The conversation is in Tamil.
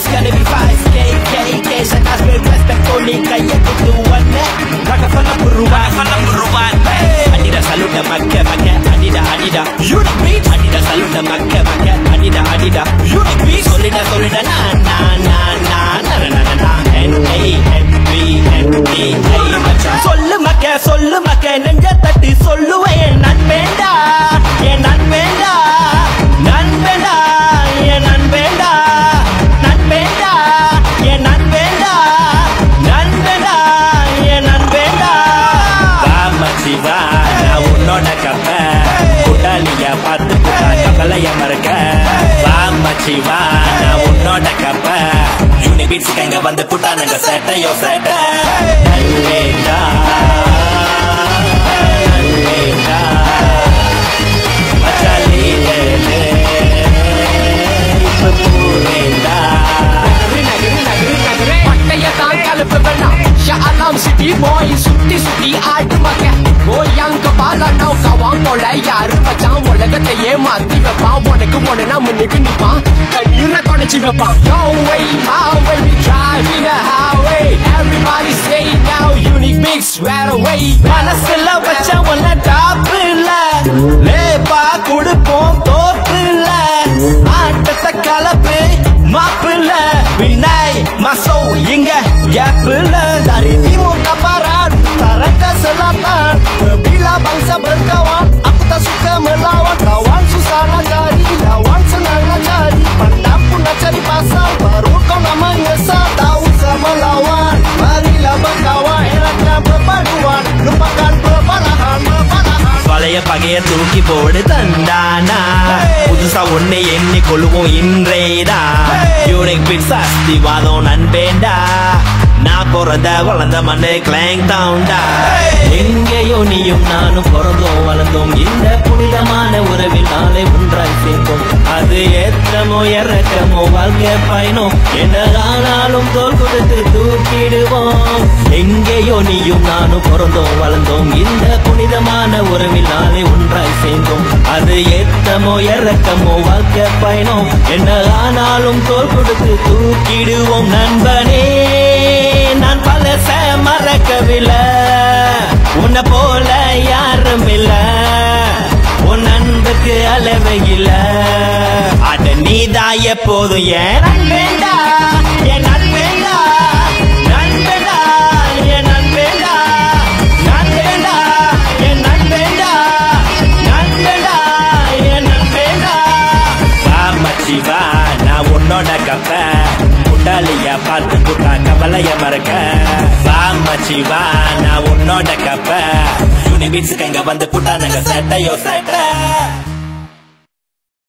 It's gonna be 5K, K, senas respect ni kaya kutuannya. Rakafana perubahan. Adidas selalu dah makan. Adidas. Unique beat. Adidas selalu dah makan. Adidas. Unique beat. Solid na. N-A-N-B-N-D-A macam. சொல்லு மக்க நெஞ்ச தட்டி சொல்லுவேன் நண்பேண்டா என் நண்பேண்டா நண்பேண்டா என் நண்பேண்டா நண்பேண்டா என் நண்பேண்டா நண்பேண்டா என் நண்பேண்டா காமச்சிவா நான் உன்னோட கப்ப கூட்டாளியா பார்த்து கூட்டா கப்பலைய மறக்க காமச்சிவா நான் உன்னோட கப்ப யூனிக் பீட்ஸ் எங்க வந்து கூட்டானுங்க சேட்டையோ சேட்டை நண்பேண்டா City boy சுத்தி ஆட்டு மக்க கோயாங் கபால நோ கவாங் போல யாரு மச்சான் உலகத்தை ஏமாத்தி வைப்பான் உனக்கு ஒண்ணு முன்னுக்கு நிப்பான் கண்ணீரை தொடச்சி வைப்பான் No way, my way, we driving the highway Everybody say now, unique mix right away மனசுல வச்ச ஒன்ன டாப்பு இல்ல லேப்பா கொடுப்போம் தோப்பு இல்ல ஆட்டத்தை கலப்பு மாப்பு இல்ல வினாய் மசோ இங்க கேப் இல்ல dari timur ke barat utara ke selatan bila bangsa berkawan aku tak suka melawan kawan susah nak cari lawan senang nak cari pandang pun nak cari pasal baru kau nak menyesal tak usah melawan marilah berkawan eratkan perpaduan lupakan perbalahan வலைய பகைய தூக்கி போடு தந்தானா புதுசா ஒண்ணு எண்ணி கொள்வோம் இன்றேடா யூனிக் பீட்ஸ் அஸ்திவாதம் நண்பேண்டா நான் பிறந்த வளர்ந்த மண்ணு கிளாங் டவுன்டா எங்கேயோ நீயும் நானும் பிறந்தோம் வளர்ந்தோம் இந்த புனிதமான உறவில் நாளை ஒன்றாய் சேர்ந்தோம் அது ஏற்றமோ இறக்கமோ வாழ்க்கை பயணம் என்ன ஆனாலும் தோல் கொடுத்து தூக்கிடுவோம் எங்கேயோ நீயும் நானும் பிறந்தோம் வளர்ந்தோம் இந்த புனிதமான உறவில் நாளை ஒன்றாய் சேர்ந்தோம் அது ஏற்றமோ இறக்கமோ வாழ்க்கை பயணம் என்ன ஆனாலும் தோல் கொடுத்து தூக்கிடுவோம் நண்பனே நான் பழச மறக்கவில்லை உன்னை போல யாரும் இல்ல உன் அன்புக்கு அளவு இல்ல அட நீதான் எப்போதும் என் நண்பேண்டா என் நண்பேண்டா நண்பேண்டா என் நண்பேண்டா நண்பேண்டா என் நண்பேண்டா நண்பேண்டா என் நண்பேண்டா காமச்சிவா நான் உன்னோட கப்ப கூட்டாளியா பார்த்து கூட்டா கவலைய மறக்க காமச்சிவா நான் உன்னோட கப்ப யூனிக் பீட்ஸ் எங்க வந்து கூட்டானுங்க சேட்டையோ சேட்டை